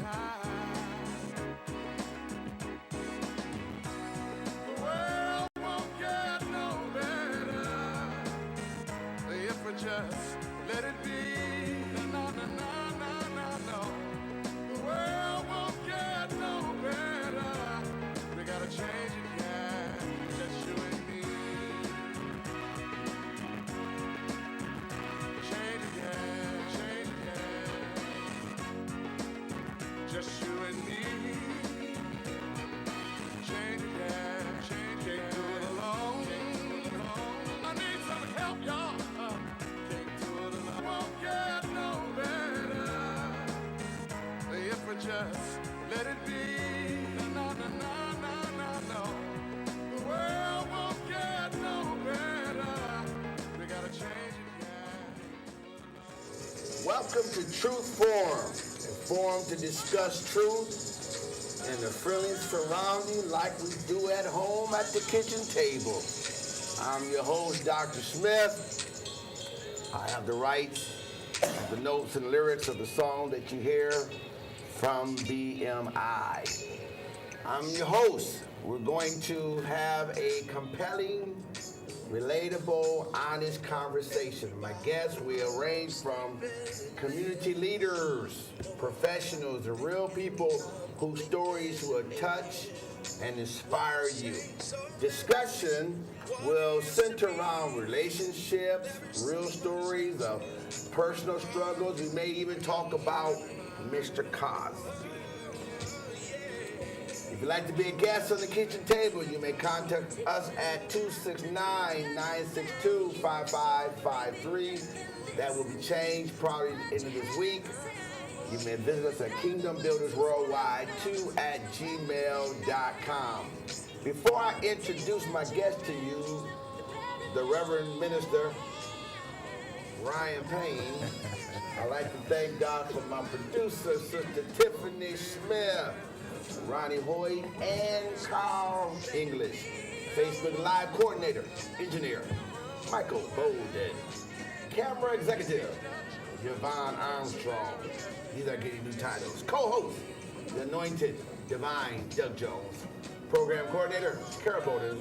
time. The world won't get no better if we just let it be. No, no, no, no, no, no. The world won't get no better. We gotta change it, yeah, just you and me. Change it, yeah, change it, yeah. Just you and me. Change it, yeah, change it. Can't do it alone. I need some help, y'all. Can't do it alone. Won't get no better if we just let it be. No, no, no, no, no, no. The world won't get no better. We gotta change it, yeah. Welcome to Truth Forum, a forum to discuss truth and the feelings surrounding like we do at home at the kitchen table. I'm your host, Dr. Smith. I have the rights of the notes and lyrics of the song that you hear from BMI. I'm your host. We're going to have a compelling, relatable, honest conversation. My guests will range from community leaders, professionals, and real people whose stories will touch and inspire you. Discussion will center around relationships, real stories of personal struggles. We may even talk about Mr. Cosby. If you'd like to be a guest on the kitchen table, you may contact us at 269-962-5553. That will be changed probably into this week. You may visit us at kingdombuildersworldwide2@gmail.com. Before I introduce my guest to you, the Reverend Minister Ryan Payne, I'd like to thank God for my producer, Sister Tiffany Smith, Ronnie Hoyt, and Carl English. Facebook Live Coordinator, Engineer, Michael Bolden. Camera Executive, Yvonne Armstrong. These are getting new titles. Co-host, The Anointed Divine, Doug Jones. Program Coordinator, Carol Bolden.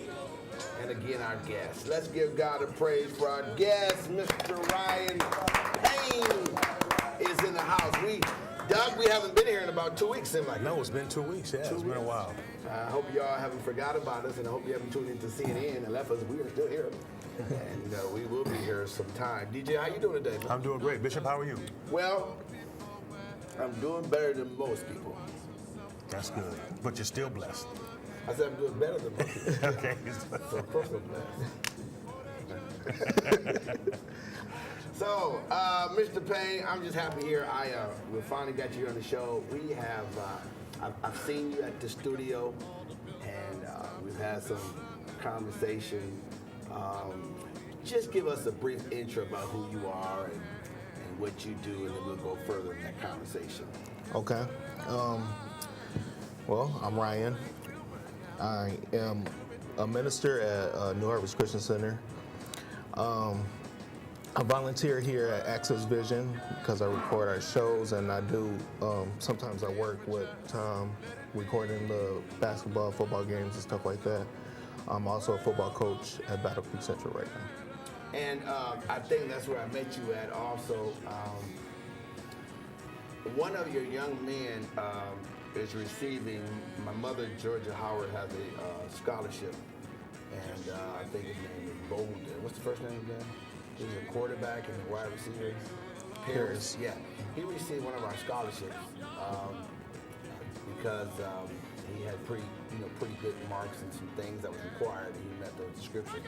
And again, our guest. Let's give God a praise for our guest, Mr. Ryan Payne is in the house. Doug, we haven't been here in about 2 weeks, seems like. No, it's been 2 weeks, yeah. It's been a while. I hope y'all haven't forgot about us, and I hope you haven't tuned into CNN and left us. We are still here. And we will be here sometime. DJ, how you doing today, man? I'm doing great. Bishop, how are you? Well, I'm doing better than most people. That's good. But you're still blessed. I said I'm doing better than most people. Okay. So, of course I'm blessed. So, Mr. Payne, I'm just happy here. We finally got you here on the show. We have, I've seen you at the studio, and we've had some conversation. Just give us a brief intro about who you are and what you do, and then we'll go further in that conversation. Okay. Well, I'm Ryan. I am a minister at New Harvest Christian Center. I volunteer here at AccessVision because I record our shows, and I do, sometimes I work with Tom recording the basketball, football games and stuff like that. I'm also a football coach at Battle Creek Central right now. And I think that's where I met you at also. One of your young men is receiving, my mother, Georgia Howard, has a scholarship, and I think his name is Bolden. What's the first name again? He's a quarterback and a wide receiver. Paris. Yeah, he received one of our scholarships because he had pretty good marks and some things that was required, and he met the description.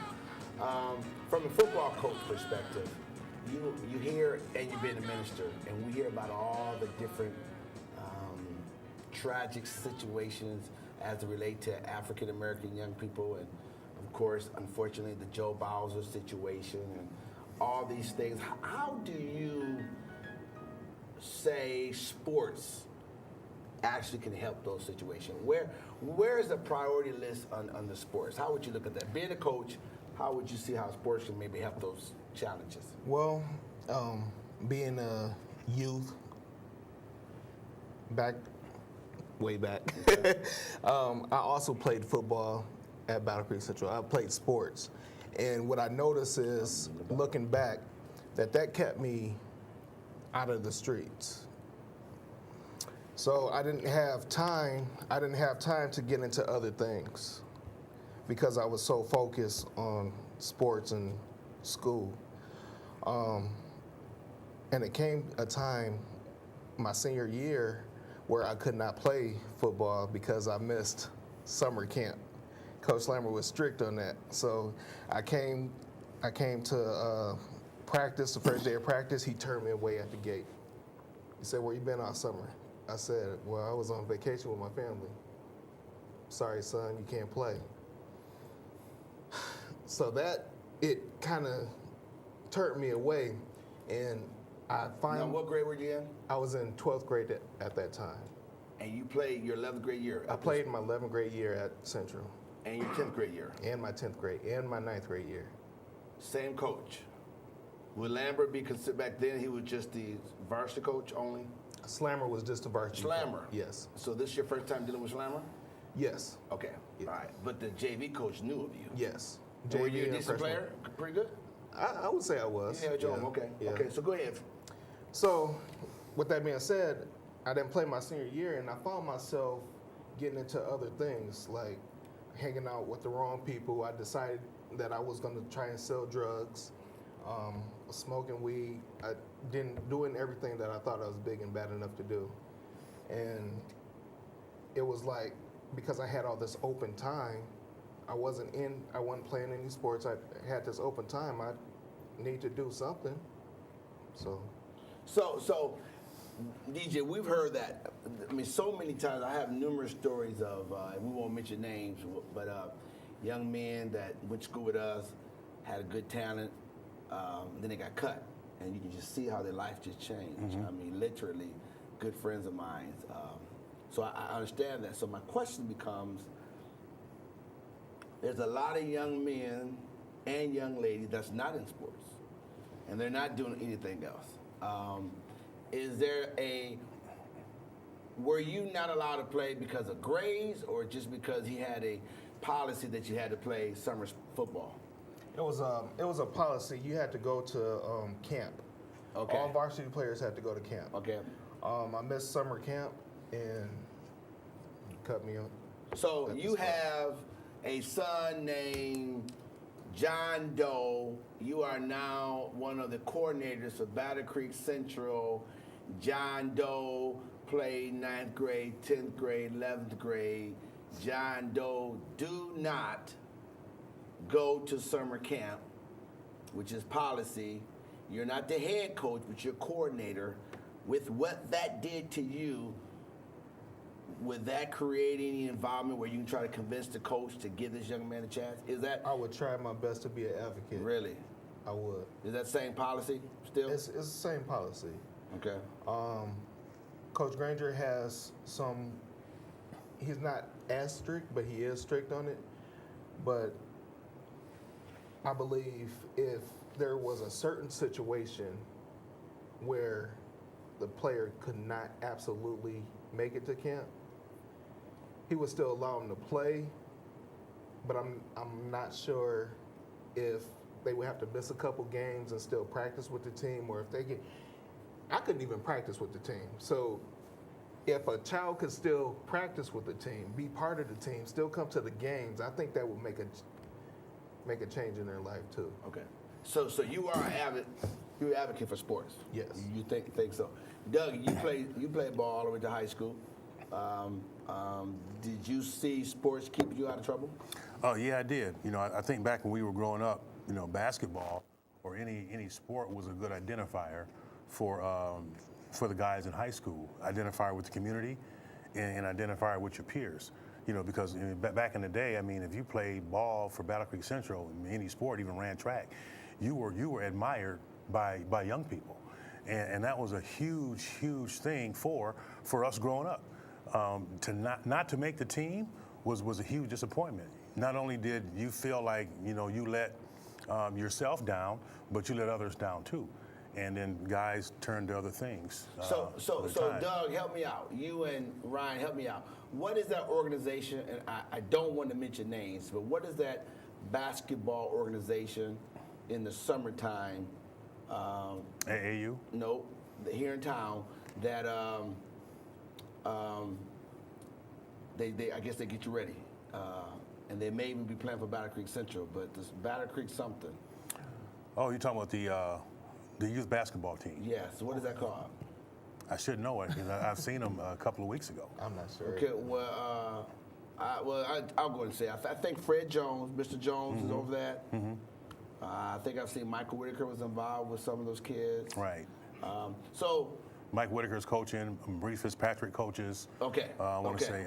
From a football coach perspective, you hear, and you've been a minister, and we hear about all the different tragic situations as it relate to African American young people, and of course, unfortunately, the Joe Bowser situation and all these things. How do you say sports actually can help those situations? Where is the priority list on the sports? How would you look at that? Being a coach, how would you see how sports can maybe help those challenges? Well, being a youth, back way back. I also played football at Battle Creek Central. I played sports. And what I noticed is, looking back, that kept me out of the streets. So I didn't have time to get into other things because I was so focused on sports and school. And it came a time, my senior year, where I could not play football because I missed summer camp. Coach Slammer was strict on that. So I came to practice, the first day of practice, he turned me away at the gate. He said, "Where you been all summer?" I said, "Well, I was on vacation with my family." "Sorry, son, you can't play." So it kind of turned me away, and I finally. Now, what grade were you in? I was in 12th grade at that time. And you played your 11th grade year? I played my 11th grade year at Central. And your 10th grade year? And my 10th grade, and my 9th grade year. Same coach. Would Lambert be considered, back then he was just the varsity coach only? Slammer was just a varsity Slammer? coach. Yes. So this is your first time dealing with Slammer? Yes. Okay, Yeah. all right. But the JV coach knew of you? Yes. And were you a and decent freshman. player? Pretty good? I would say I was. You held your own, okay. Yeah. Okay, so go ahead. So, with that being said, I didn't play my senior year, and I found myself getting into other things, like hanging out with the wrong people. I decided that I was going to try and sell drugs, smoking weed, doing everything that I thought I was big and bad enough to do. And it was like, because I had all this open time, I wasn't playing any sports. I had this open time. I need to do something. So, DJ, we've heard that. I mean, so many times. I have numerous stories of, we won't mention names, but young men that went to school with us, had a good talent, then they got cut. And you can just see how their life just changed. Mm-hmm. I mean, literally, good friends of mine. So I understand that. So my question becomes, there's a lot of young men and young ladies that's not in sports, and they're not doing anything else. Were you not allowed to play because of grades, or just because he had a policy that you had to play summer football? It was a policy. You had to go to camp. Okay. All varsity players had to go to camp. Okay. I missed summer camp, and he cut me up. So you have a son named John Doe. You are now one of the coordinators of Battle Creek Central. John Doe played 9th grade, 10th grade, 11th grade. John Doe, do not go to summer camp, which is policy. You're not the head coach, but you're coordinator. With what that did to you, would that create any involvement where you can try to convince the coach to give this young man a chance? Is that? I would try my best to be an advocate. Really? I would. Is that same policy still? It's the same policy. Okay. Coach Granger has some, he's not as strict, but he is strict on it. But I believe if there was a certain situation where the player could not absolutely make it to camp, he would still allow him to play, but I'm not sure if they would have to miss a couple games and still practice with the team, or if they get, I couldn't even practice with the team. So if a child could still practice with the team, be part of the team, still come to the games, I think that would make a change in their life too. Okay. So you are you're an advocate for sports. Yes. You think so. Doug, you played ball all the way to high school. Did you see sports keep you out of trouble? Oh, yeah, I did. You know, I think back when we were growing up, you know, basketball or any sport was a good identifier for the guys in high school. Identifier with the community and identifier with your peers. You know, because back in the day, I mean, if you played ball for Battle Creek Central, in any sport, even ran track, you were admired by young people. And that was a huge thing for us growing up. To not to make the team was a huge disappointment. Not only did you feel like, you know, you let yourself down, but you let others down too. and then guys turn to other things. So for the time. Doug, help me out. You and Ryan, help me out. What is that organization? And I don't want to mention names, but what is that basketball organization in the summertime? AAU? No, here in town that they I guess they get you ready, and they may even be playing for Battle Creek Central, but this Battle Creek something. Oh, you're talking about the youth basketball team? Yes. What is that called? I should know it because I've seen them a couple of weeks ago. I'm not sure. Okay. Well, I'll go and say I think Fred Jones, Mr. Jones, is over that. Mm-hmm. I think I've seen Michael Whitaker was involved with some of those kids. Right. So. Mike Whitaker's coaching. Maurice Fitzpatrick coaches. Okay. I want to say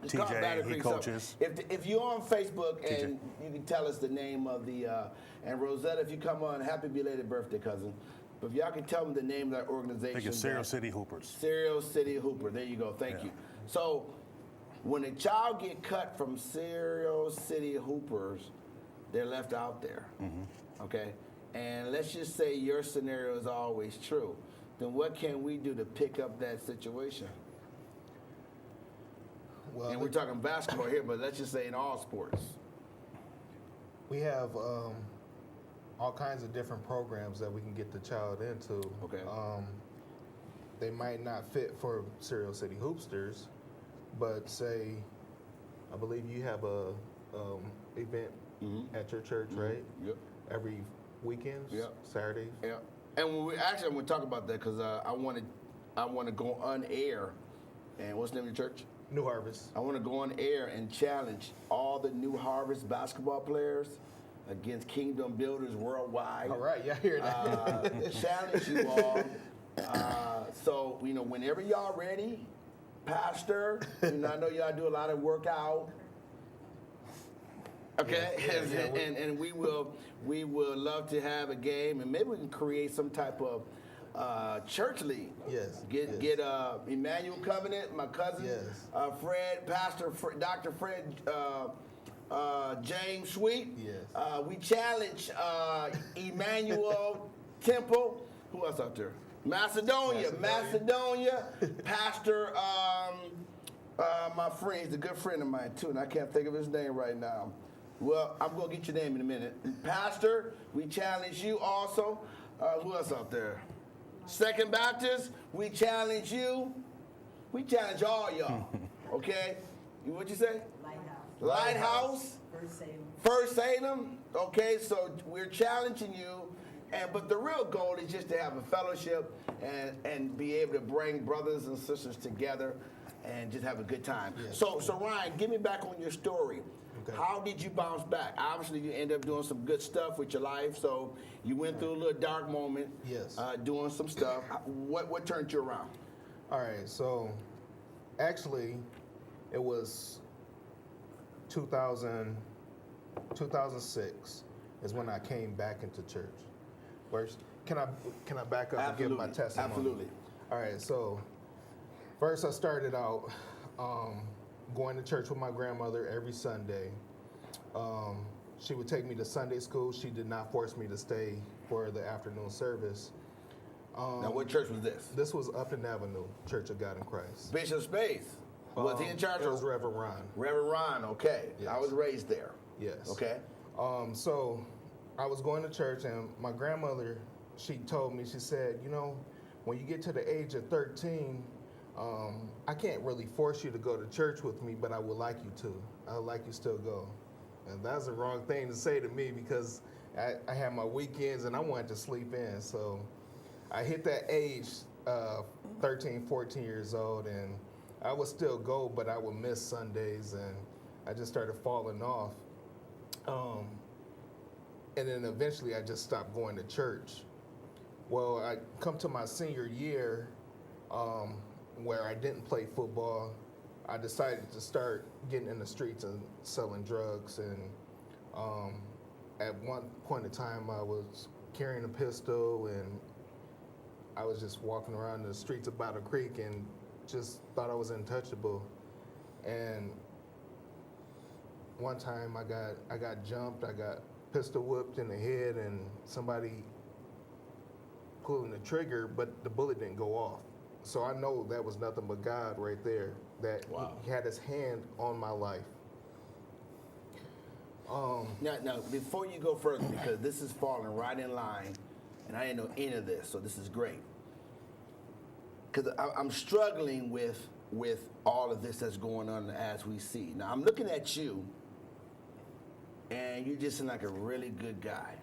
It's called Battle TJ, he Creek coaches. something. If you're on Facebook TJ. and you can tell us the name of the, and Rosetta, if you come on, happy belated birthday, cousin. But if y'all can tell me the name of that organization. I think it's Serial City Hoopers. Serial City Hooper. There you go. Thank Yeah. you. So when a child get cut from Serial City Hoopers, they're left out there. Mm-hmm. Okay? And let's just say your scenario is always true. Then what can we do to pick up that situation? Well, And we're talking basketball here, but let's just say in all sports. we have all kinds of different programs that we can get the child into. Okay. They might not fit for Serial City Hoopsters, but say, I believe you have a event at your church, right? Yep. Every weekends, Yep. Saturdays. Yeah. And when we actually, I'm going to talk about that because I want to go on air. And what's the name of your church? New Harvest. I want to go on air and challenge all the New Harvest basketball players against Kingdom Builders Worldwide. All right, yeah, I hear that. Challenge you all. So, whenever y'all ready, Pastor, I know y'all do a lot of workout. Okay, and we will love to have a game, and maybe we can create some type of church league. Yes. Get Emmanuel Covenant, my cousin, Yes. Fred, Pastor Dr. Fred James Sweet. Yes. We challenge Emmanuel Temple. Who else out there? Macedonia. Pastor, my friend, he's a good friend of mine too, and I can't think of his name right now. Well, I'm going to get your name in a minute. Pastor, we challenge you also. Who else out there? Second Baptist, we challenge you. We challenge all y'all. Okay? What'd you say? Lighthouse. First Salem. Okay, so we're challenging you. But the real goal is just to have a fellowship and be able to bring brothers and sisters together and just have a good time. Yes. So Ryan, get me back on your story. Okay. How did you bounce back? Obviously, you ended up doing some good stuff with your life. So you went through a little dark moment. Yes. Doing some stuff. What turned you around? All right, so actually, it was 2006 is when I came back into church. First, can I back up and give my testimony? Absolutely. All right, so first I started out going to church with my grandmother every Sunday. She would take me to Sunday school. She did not force me to stay for the afternoon service. Now, what church was this? This was Upton Avenue, Church of God in Christ. Bishop Space. Was he in charge? It was Reverend Ron. Reverend Ron, okay. Yes. I was raised there. Yes. Okay. So I was going to church, and my grandmother, she told me, she said, when you get to the age of 13, I can't really force you to go to church with me, but I would like you to. I would like you to still go. And that's the wrong thing to say to me because I had my weekends and I wanted to sleep in. So I hit that age, 13, 14 years old, and I would still go, but I would miss Sundays, and I just started falling off. And then eventually I just stopped going to church. Well, I come to my senior year where I didn't play football. I decided to start getting in the streets and selling drugs. And at one point in time, I was carrying a pistol, and I was just walking around the streets of Battle Creek and just thought I was untouchable. And one time I got jumped, I got pistol whipped in the head, and somebody pulling the trigger, but the bullet didn't go off. So I know that was nothing but God right there, that he had his hand on my life. Now, before you go further, because this is falling right in line, and I didn't know any of this, so this is great. Because I'm struggling with all of this that's going on as we see. Now, I'm looking at you, and you just seem like a really good guy.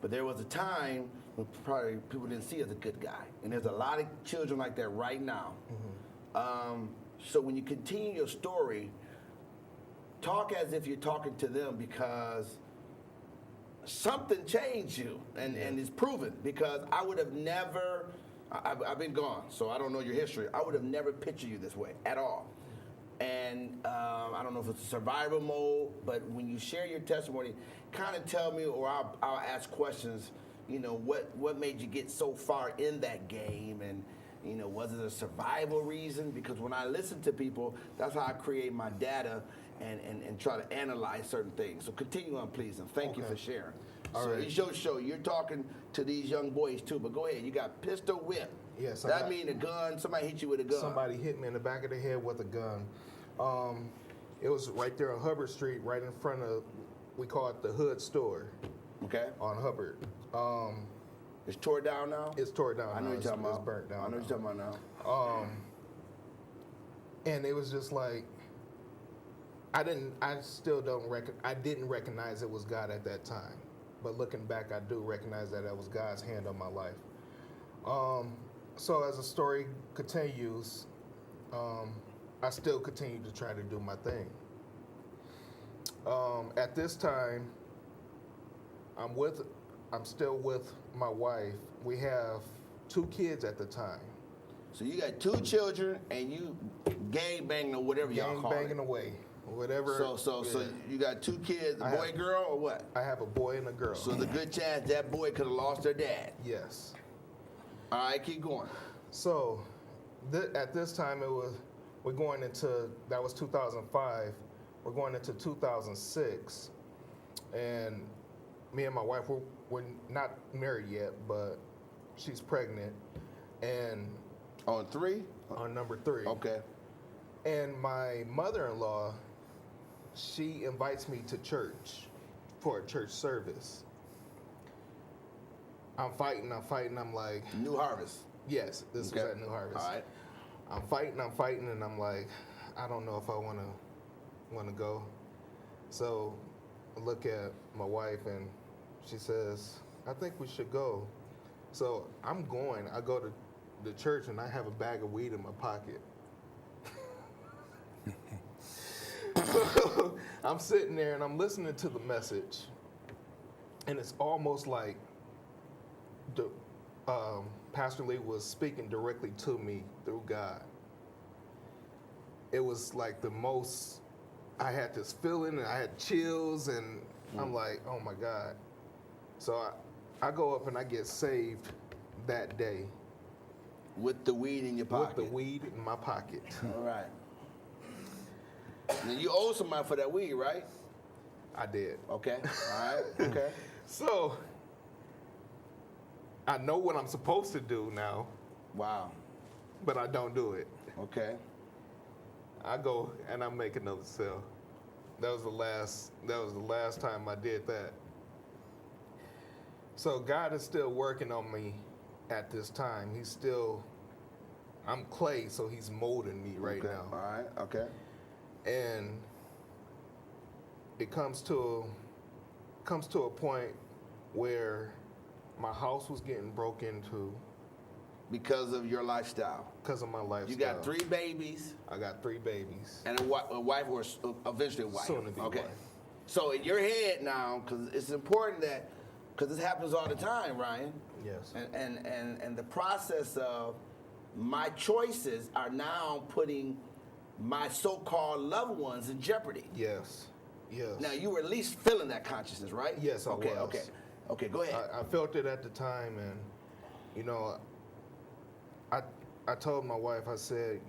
But there was a time when probably people didn't see you as a good guy. And there's a lot of children like that right now. So when you continue your story, talk as if you're talking to them, because something changed you, and it's proven. Because I would have never, I've been gone, so I don't know your history. I would have never pictured you this way at all. And I don't know if it's a survival mode, but when you share your testimony, kind of tell me, or I'll ask questions, you know, what made you get so far in that game, and, you know, was it a survival reason? Because when I listen to people, that's how I create my data and try to analyze certain things. So continue on, please, and thank you for sharing. All so right. It's your show. You're talking to these young boys too, but go ahead. You got pistol whip. Yes. That mean a gun. Somebody hit you with a gun. Somebody hit me in the back of the head with a gun. It was right there on Hubbard Street, right in front of, we call it the Hood Store. Okay. On Hubbard. It's tore down now? It's tore down. I know now. you're talking about. It's burnt down. I know now. you're talking about now. And it was just like, I didn't recognize it was God at that time. But looking back, I do recognize that was God's hand on my life. So as the story continues, I still continue to try to do my thing. At this time, I'm still with my wife. We have 2 kids at the time. So you got 2 children, and you gang banging or whatever y'all call it. Gang banging away, whatever. So you got 2 kids, a boy, girl, or what? I have a boy and a girl. So there's a good chance that boy could have lost their dad. Yes. All right, keep going. So at this time, we're going into, that was 2005. We're going into 2006, and me and my wife, we're not married yet, but she's pregnant, and on 3? On number 3. Okay. And my mother-in-law, she invites me to church for a church service. I'm fighting. I'm like, New Harvest. yes, this was at New Harvest. All right. I'm fighting, and I'm like, I don't know if I want to go. So I look at my wife, and she says, I think we should go. So I'm going. I go to the church, and I have a bag of weed in my pocket. So I'm sitting there, and I'm listening to the message, and it's almost like Pastor Lee was speaking directly to me through God. It was like the most, I had this feeling, and I had chills, and I'm like, oh my God. So I go up and I get saved that day. With the weed in your pocket? With the weed in my pocket. All right. Now you owe somebody for that weed, right? I did. Okay. All right. Okay. So I know what I'm supposed to do now. Wow. But I don't do it. Okay. I go and I make another sale. That was the last time I did that. So God is still working on me at this time. I'm clay, so he's molding me right now. All right. Okay. And it comes to a point where my house was getting broke into. Because of your lifestyle. Because of my lifestyle. You got 3 babies. I got 3 babies. And a wife, or eventually a wife. Soon to be okay. wife. So in your head now, because it's important that, because this happens all the time, Ryan. Yes. And the process of my choices are now putting my so-called loved ones in jeopardy. Yes. Yes. Now you were at least feeling that consciousness, right? Yes, I was. Okay. Go ahead. I felt it at the time, and I told my wife, I said,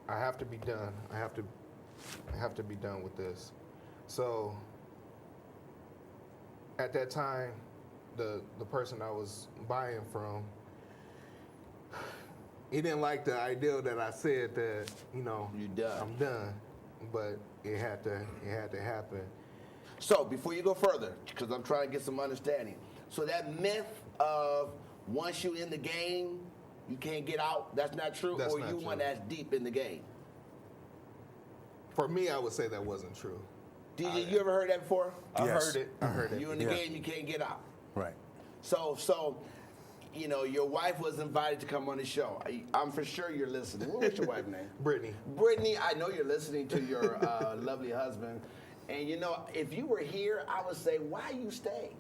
I have to be done. I have to be done with this. So at that time, the person I was buying from, he didn't like the idea that I said that, you know, You done. I'm done. But it had to happen. So before you go further, because I'm trying to get some understanding. So that myth of once you in the game, you can't get out, that's not true? That's or not you true. one that's deep in the game? For me, I would say that wasn't true. DJ, you ever heard that before? I Yes. heard it. You in the Yeah. game, you can't get out. Right. So, you know, your wife was invited to come on the show. I'm for sure you're listening. What was your wife's name? Brittany. Brittany, I know you're listening to your lovely husband. And, you know, if you were here, I would say, why you stay?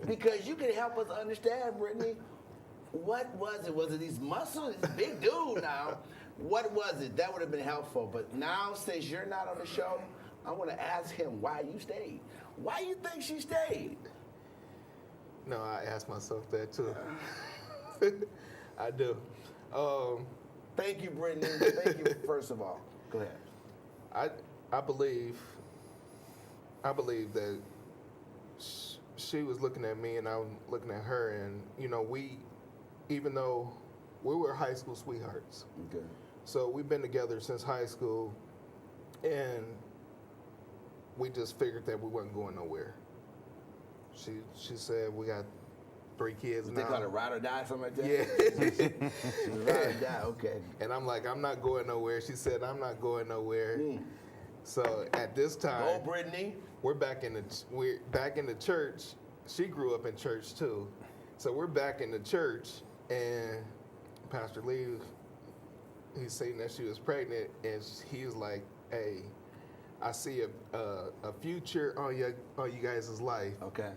Because you can help us understand, Brittany. What was it? Was it these muscles? This big dude now. What was it? That would have been helpful. But now, since you're not on the show, I want to ask him why you stayed. Why you think she stayed? No, I asked myself that too. I do. Thank you, Brittany. Thank you, first of all. Go ahead. I believe that she was looking at me and I was looking at her, and you know, even though we were high school sweethearts, Okay. so we've been together since high school, and we just figured that we wasn't going nowhere. She said we got 3 kids They now. call it ride or die, something like that? Yeah. Ride or die, okay. And I'm like, I'm not going nowhere. She said, I'm not going nowhere. So at this Go, time, Brittany. we're back in the church. She grew up in church too, so we're back in the church. And Pastor Lee, he's saying that she was pregnant, and he was like, "Hey, I see a future on you guys' life Okay.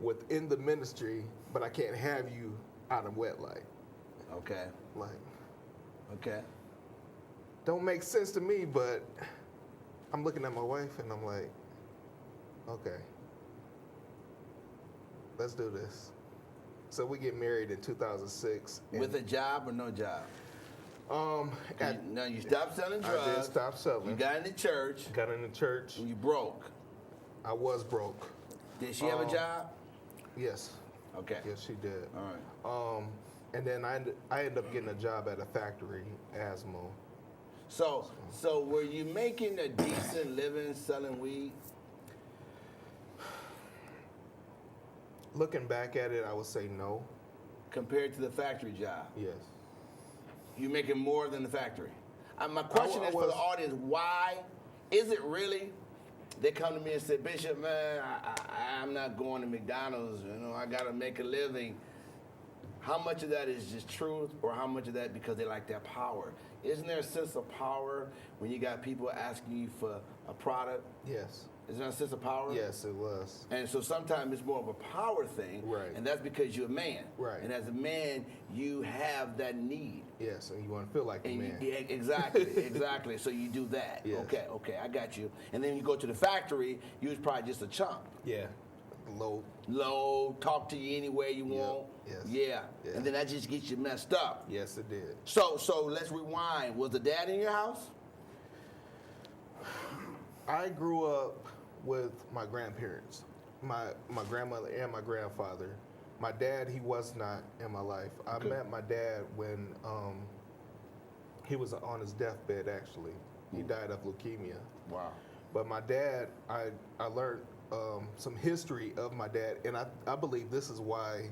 within the ministry, but I can't have you out of wedlock." Okay. Like, Okay. don't make sense to me, but I'm looking at my wife and I'm like, okay, let's do this. So we get married in 2006. With a job or no job? Now you stopped selling drugs. I did stop selling. You got in the church. Got in the church. And you broke. I was broke. Did she have a job? Yes. Okay. Yes, she did. All right. And then I ended up getting a job at a factory, Asmo. So were you making a decent living selling weed? Looking back at it, I would say no. Compared to the factory job? Yes. You making more than the factory? My question is for the audience, why is it really? They come to me and say, Bishop, man, I'm not going to McDonald's. You know, I got to make a living. How much of that is just truth, or how much of that because they like that power? Isn't there a sense of power when you got people asking you for a product? Yes. Is there a sense of power? Yes, it was. And so sometimes it's more of a power thing. Right. And that's because you're a man. Right. And as a man, you have that need. Yes, and you want to feel like a And man. yeah, exactly, exactly. So you do that. Yes. Okay, I got you. And then you go to the factory, you was probably just a chump. Yeah. Low, talk to you any way you want. Yes. Yeah. Yeah. And then that just gets you messed up. Yes, it did. So let's rewind. Was the dad in your house? I grew up with my grandparents, my grandmother and my grandfather. My dad, he was not in my life. I met my dad when he was on his deathbed, actually. He died of leukemia. Wow. But my dad, I learned some history of my dad, and I believe this is why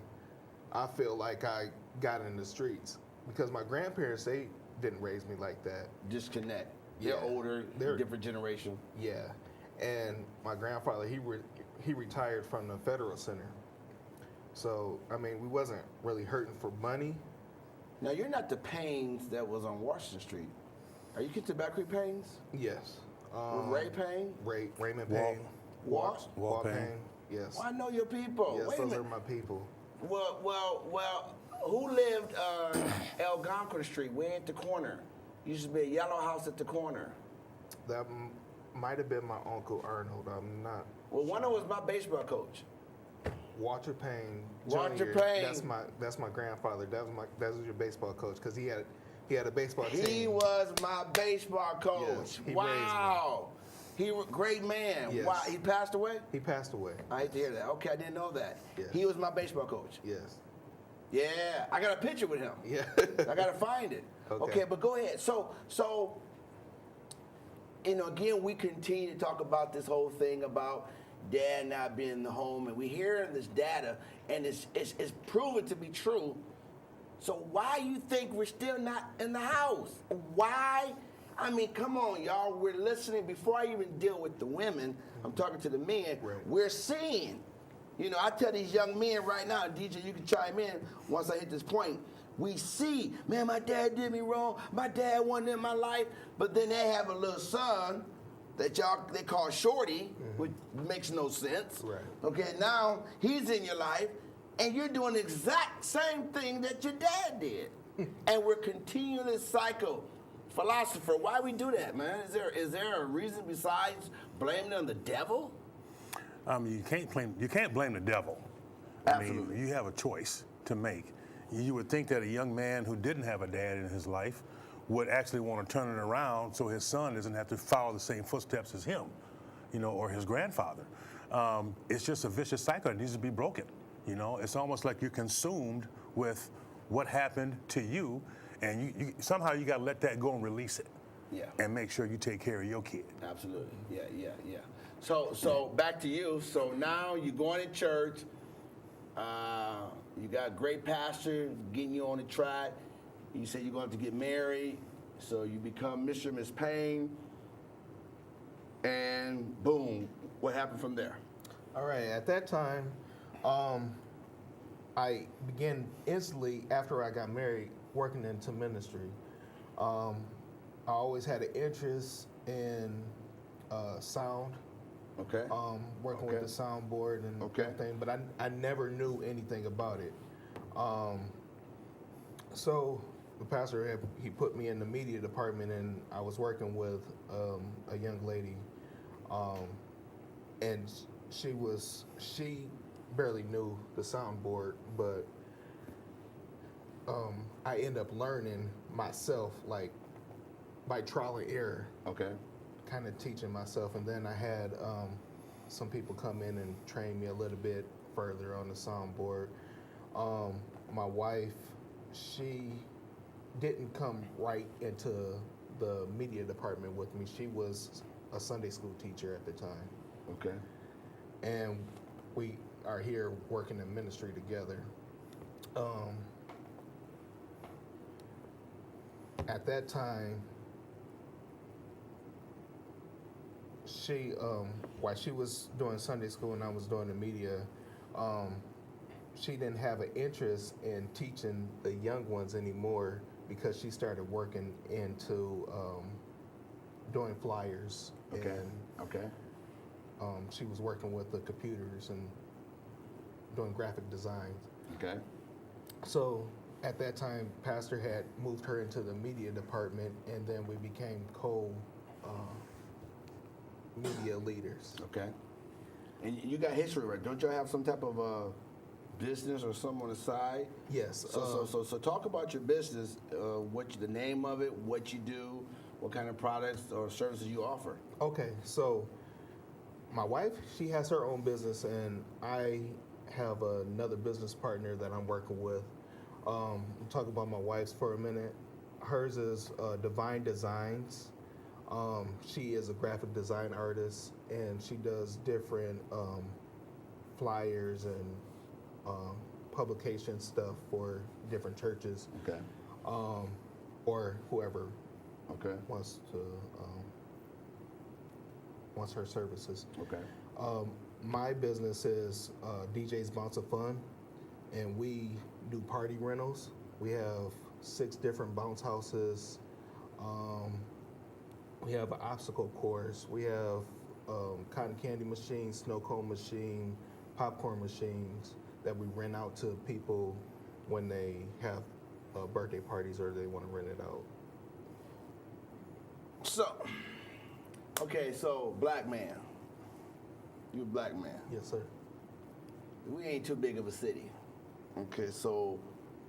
I feel like I got in the streets. Because my grandparents, they didn't raise me like that. Disconnect. They're Yeah. older, They're- different generation. Yeah, and my grandfather, he retired from the Federal Center. So, I mean, we wasn't really hurting for money. Now, you're not the Paynes that was on Washington Street. Are you kids to Back Creek Paynes? Yes. With Ray Payne? Raymond Walt. Payne. Walt? Walt Payne. Yes. Well, I know your people. Yes, Wait a those minute. are my people. Well, who lived Algonquin Street, way at the corner? Used to be a yellow house at the corner. That might have been my Uncle Arnold. I'm not. Well, one of them was my baseball coach. Walter Payne. Walter Jr., Payne. That's my grandfather. That was your baseball coach because he had a baseball team. He was my baseball coach. Yes, he wow. Great man. Yes. Why? He passed away? He passed away. I hate to hear that. Okay, I didn't know that. Yes. He was my baseball coach. Yes. Yeah, I got a picture with him. Yeah. I gotta find it. Okay. But go ahead. So, again, we continue to talk about this whole thing about dad not being in the home, and we hear this data, and it's proven to be true. So why you think we're still not in the house? Why? I mean, come on, y'all. We're listening. Before I even deal with the women, I'm talking to the men. Right. We're seeing. I tell these young men right now, DJ, you can chime in once I hit this point. We see, man, my dad did me wrong. My dad wasn't in my life. But then they have a little son that they call Shorty, which makes no sense. Right. Okay, now he's in your life, and you're doing the exact same thing that your dad did. And we're continuing this cycle. Philosopher, why we do that, man? Is there a reason besides blaming it on the devil? You can't blame the devil. Absolutely. I mean, you have a choice to make. You would think that a young man who didn't have a dad in his life would actually want to turn it around so his son doesn't have to follow the same footsteps as him, or his grandfather. It's just a vicious cycle that needs to be broken. It's almost like you're consumed with what happened to you, and you somehow you got to let that go and release it. Yeah. And make sure you take care of your kid. Absolutely. Yeah. So back to you. So now you're going to church. You got a great pastor getting you on the track. You said you're going to get married. So you become Mr. and Miss Payne. And boom, what happened from there? All right. At that time, I began instantly after I got married working into ministry. I always had an interest in sound. Okay. Working with the soundboard and everything, but I never knew anything about it. So the pastor he put me in the media department, and I was working with a young lady, and she barely knew the soundboard, but I ended up learning myself, like by trial and error. Okay. Kind of teaching myself, and then I had some people come in and train me a little bit further on the soundboard. My wife, she didn't come right into the media department with me. She was a Sunday school teacher at the time. Okay. And we are here working in ministry together. At that time, she, while she was doing Sunday school and I was doing the media, she didn't have an interest in teaching the young ones anymore because she started working into doing flyers. Okay. And she was working with the computers and doing graphic designs. Okay. So at that time, Pastor had moved her into the media department, and then we became media leaders. Okay. And you got history, right? Don't y'all have some type of business or something on the side? Yes. So talk about your business, the name of it, what you do, what kind of products or services you offer. Okay, so my wife, she has her own business, and I have another business partner that I'm working with. We'll talk about my wife's for a minute. Hers is Divine Designs. She is a graphic design artist, and she does different flyers and publication stuff for different churches. Okay. Or whoever Okay. wants her services. Okay. My business is DJ's Bounce of Fun, and we do party rentals. We have 6 different bounce houses. We have an obstacle course. We have cotton candy machines, snow cone machine, popcorn machines that we rent out to people when they have birthday parties or they want to rent it out. So black man. You a black man. Yes, sir. We ain't too big of a city. Okay, so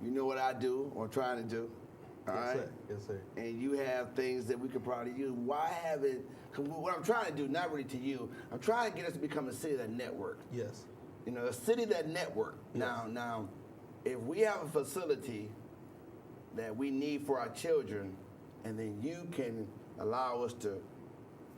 you know what I do or trying to do? All Yes, right? sir. Yes, sir. And you have things that we could probably use. Why haven't, 'cause what I'm trying to do, not really to you, I'm trying to get us to become a city that network. Yes. You know, a city that network. Yes. Now, if we have a facility that we need for our children, and then you can allow us to,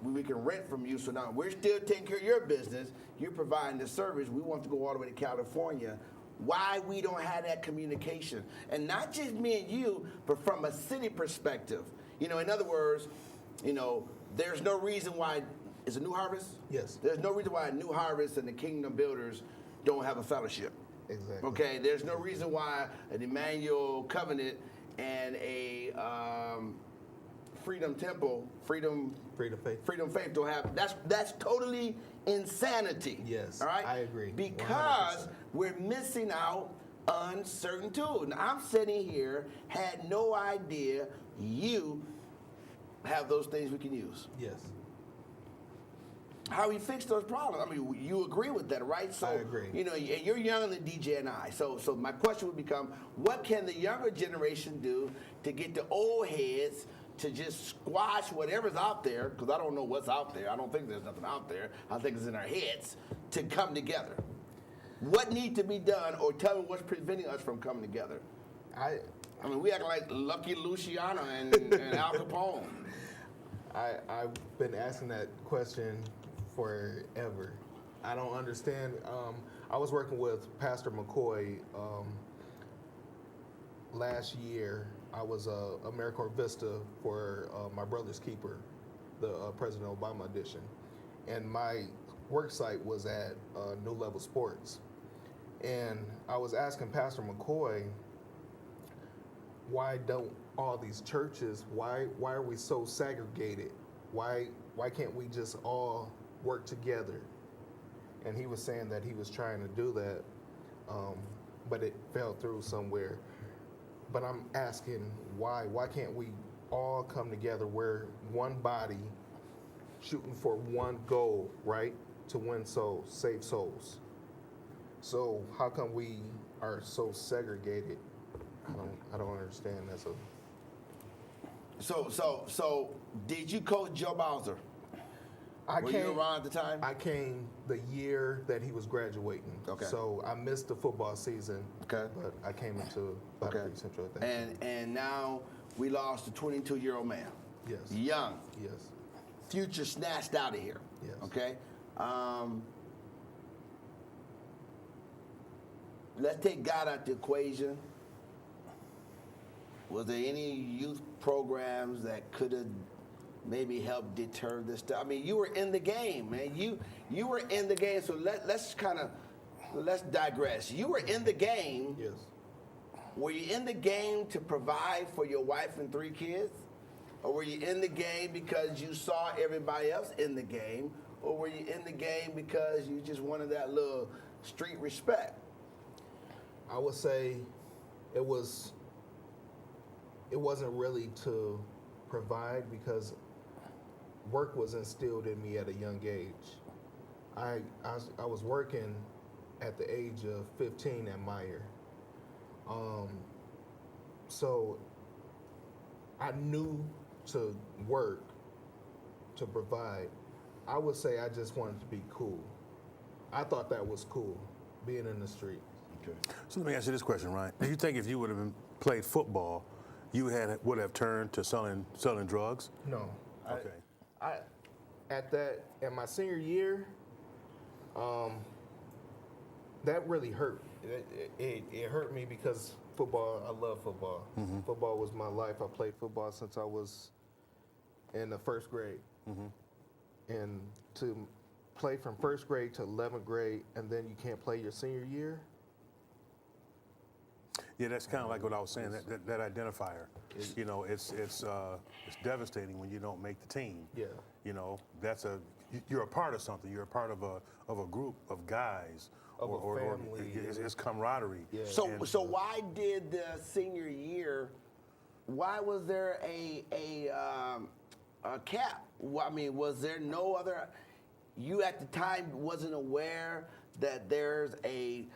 we can rent from you, so now we're still taking care of your business, you're providing the service, we want to go all the way to California. Why we don't have that communication? And not just me and you, but from a city perspective. You know, in other words, you know, there's no reason why, is it New Harvest? Yes. There's no reason why New Harvest and the Kingdom Builders don't have a fellowship. Exactly. Okay, there's no reason why an Emmanuel Covenant and a Freedom Temple, Freedom Faith don't have. That's totally insanity. Yes, all right, I agree, Because 100%. we're missing out on certain tools. Now, I'm sitting here, had no idea you have those things we can use. Yes. How we fix those problems? I mean, you agree with that, right? So, I agree. You know, and you're younger than DJ and I. So my question would become, what can the younger generation do to get the old heads to just squash whatever's out there? Because I don't know what's out there. I don't think there's nothing out there. I think it's in our heads to come together. What needs to be done, or tell me what's preventing us from coming together? I mean, we act like Lucky Luciano and Al Capone. I've been asking that question forever. I don't understand. I was working with Pastor McCoy last year. I was AmeriCorps Vista for my brother's keeper, the President Obama edition. And my work site was at New Level Sports. And I was asking Pastor McCoy, why don't all these churches, why are we so segregated? Why can't we just all work together? And he was saying that he was trying to do that, but it fell through somewhere. But I'm asking why? Why can't we all come together? We're one body, shooting for one goal, right? To win souls, save souls. So how come we are so segregated? I don't understand. That's a. So did you coach Joe Bowser? Were you around at the time? I came the year that he was graduating. Okay. So I missed the football season. Okay. But I came into Battle Creek Central at that time. And now we lost a 22-year-old man. Yes. Young. Yes. Future snatched out of here. Yes. Okay. Let's take God out the equation. Was there any youth programs that could have maybe helped deter this stuff? I mean, you were in the game, man. You were in the game. So let's digress. You were in the game. Yes. Were you in the game to provide for your wife and 3 kids? Or were you in the game because you saw everybody else in the game? Or were you in the game because you just wanted that little street respect? I would say it wasn't really to provide, because work was instilled in me at a young age. I was working at the age of 15 at Meyer. So I knew to work, to provide. I would say I just wanted to be cool. I thought that was cool, being in the street. Okay. So let me ask you this question, Ryan. Do you think if you would have played football, you would have turned to selling drugs? No. Okay. At my senior year, that really hurt. It hurt me because football, I love football. Mm-hmm. Football was my life. I played football since I was in the 1st grade. Mm-hmm. And to play from 1st grade to 11th grade, and then you can't play your senior year. Yeah, that's kind of like what I was saying. That identifier, you know, it's devastating when you don't make the team. Yeah. You know, you're a part of something. You're a part of a group of guys, Of a family. It's camaraderie. Yeah. So why did the senior year? Why was there a cap? I mean, was there no other? You at the time wasn't aware that there's a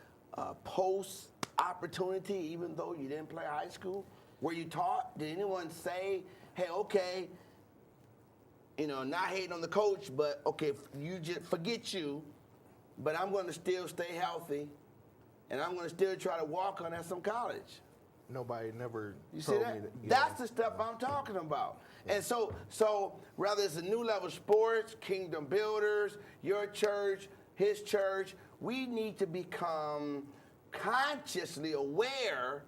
post opportunity, even though you didn't play high school. Were you taught? Did anyone say, hey, okay, not hating on the coach, but okay, you just forget you, but I'm going to still stay healthy, and I'm going to still try to walk on at some college? Nobody never You see told that? me that. Yeah. That's the stuff I'm talking about. And so whether it's a New Level Sports, Kingdom Builders, your church, his church, we need to become consciously aware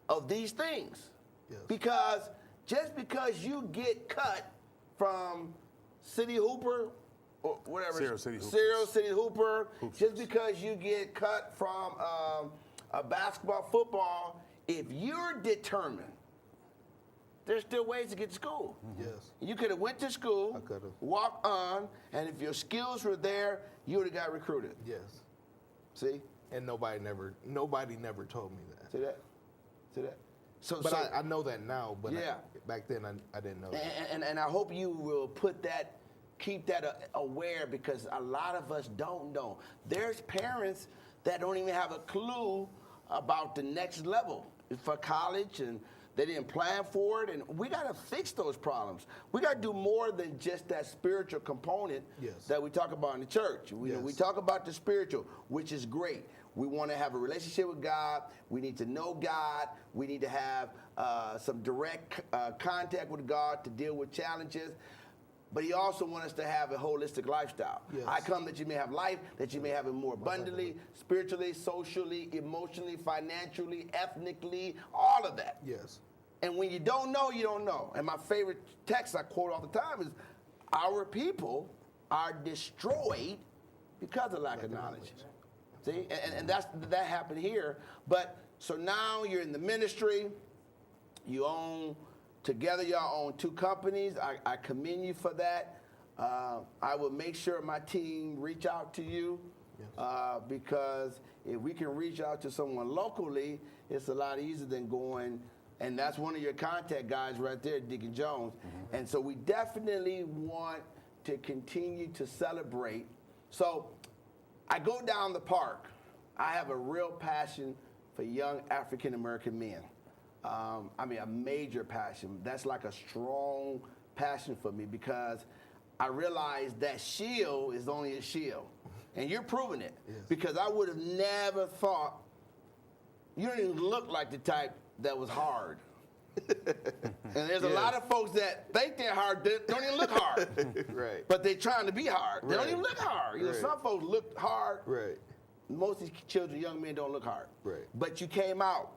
of these things. Yes. Because just because you get cut from City Hooper or whatever, Serial City Hooper, just because you get cut from a basketball, football, if you're determined, there's still ways to get to school. Yes. You could have went to school, I could have. walked on, and if your skills were there, you would have got recruited. Yes. See? And nobody never told me that. See that? See that? But I know that now, but Yeah. back then I didn't know that. And I hope you will keep that aware, because a lot of us don't know. There's parents that don't even have a clue about the next level for college, and they didn't plan for it, and we got to fix those problems. We got to do more than just that spiritual component Yes. that we talk about in the church. We Yes. talk about the spiritual, which is great. We want to have a relationship with God. We need to know God. We need to have some direct contact with God to deal with challenges. But he also wants us to have a holistic lifestyle. Yes. I come that you may have life, that you may have it more abundantly, spiritually, socially, emotionally, financially, ethnically, all of that. Yes. And when you don't know, you don't know. And my favorite text I quote all the time is, our people are destroyed because of lack of knowledge. See, and that happened here. But so now you're in the ministry, together y'all own 2 companies. I commend you for that. I will make sure my team reach out to you, because if we can reach out to someone locally, it's a lot easier than going, and that's one of your contact guys right there, Deacon Jones. Mm-hmm. And so we definitely want to continue to celebrate. So I go down the park. I have a real passion for young African American men. A major passion. That's like a strong passion for me, because I realize that shield is only a shield. And you're proving it. Yes. Because I would have never thought, you don't even look like the type that was hard. And there's a lot of folks that think they're hard, don't even look hard. Right. But they're trying to be hard. They don't Right. even look hard. Right. Some folks look hard. Right. Most of these children, young men, don't look hard. Right. But you came out.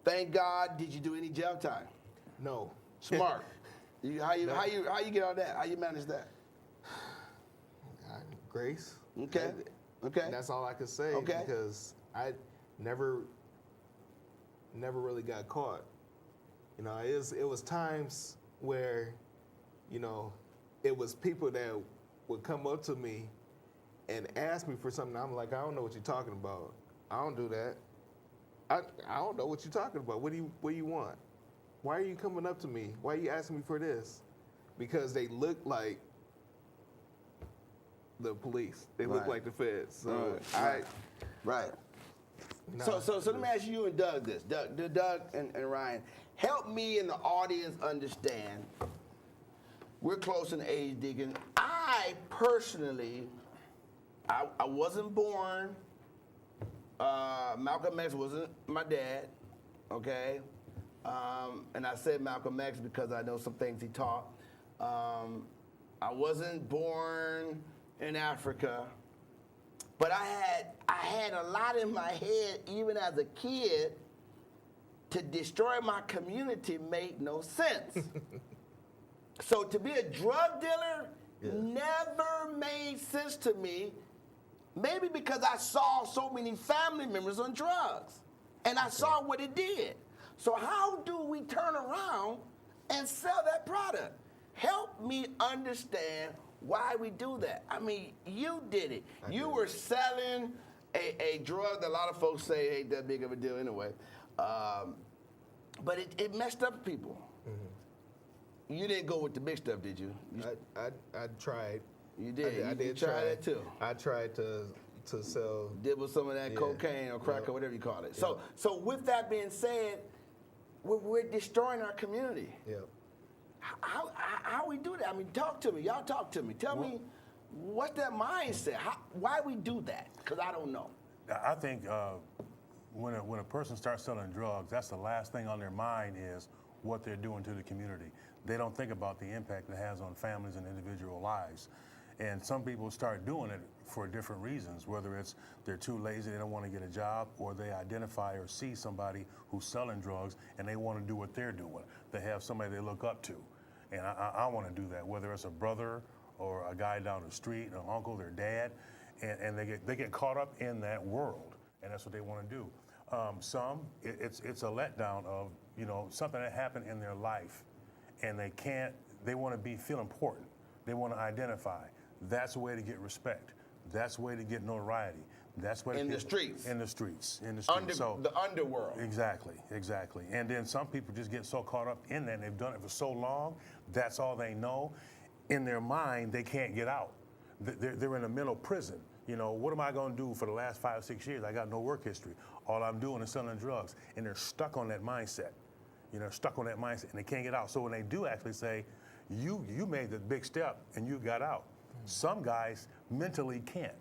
Thank God. Did you do any jail time? No. Smart. How you get on that? How you manage that? Grace. Okay. Okay. That's all I could say. Okay. Because I never really got caught. It was times where, it was people that would come up to me and ask me for something. I'm like, I don't know what you're talking about. I don't do that. I don't know what you're talking about. What do you want? Why are you coming up to me? Why are you asking me for this? Because they look like the police. They look Right. like the feds. So Right. No. So let me ask you and Doug this. Doug and Ryan, help me and the audience understand. We're close in age, Deacon. I personally, I wasn't born. Malcolm X wasn't my dad, okay? And I said Malcolm X because I know some things he taught. I wasn't born in Africa, but I had a lot in my head, even as a kid, to destroy my community made no sense. So to be a drug dealer never made sense to me. Maybe because I saw so many family members on drugs, and I saw what it did. So how do we turn around and sell that product? Help me understand why we do that. I mean, you did it. You were selling a drug that a lot of folks say ain't that big of a deal anyway, but it messed up people. Mm-hmm. You didn't go with the big stuff, did you? I tried. You did. I did try that too. I tried to sell. Dibble some of that cocaine or crack or whatever you call it. Yeah. So with that being said, we're destroying our community. Yeah. How we do that? I mean, talk to me. Y'all talk to me. Tell me, what's that mindset? Why we do that? Because I don't know. I think when a person starts selling drugs, that's the last thing on their mind is what they're doing to the community. They don't think about the impact it has on families and individual lives. And some people start doing it for different reasons, whether it's they're too lazy, they don't want to get a job, or they identify or see somebody who's selling drugs and they want to do what they're doing. They have somebody they look up to. And I want to do that, whether it's a brother or a guy down the street, an uncle, their dad, and they get caught up in that world, and that's what they want to do. It's a letdown of, you know, something that happened in their life, and they want to feel important. They want to identify. That's a way to get respect. That's a way to get notoriety. That's way In to the streets. In the streets. The underworld. Exactly. And then some people just get so caught up in that, and they've done it for so long, that's all they know. In their mind, they can't get out. They're in a mental prison. You know, what am I going to do for the last 5 or 6 years? I got no work history. All I'm doing is selling drugs. And they're stuck on that mindset. You know, stuck on that mindset, and they can't get out. So when they do actually say, you made the big step and you got out. Some guys mentally can't.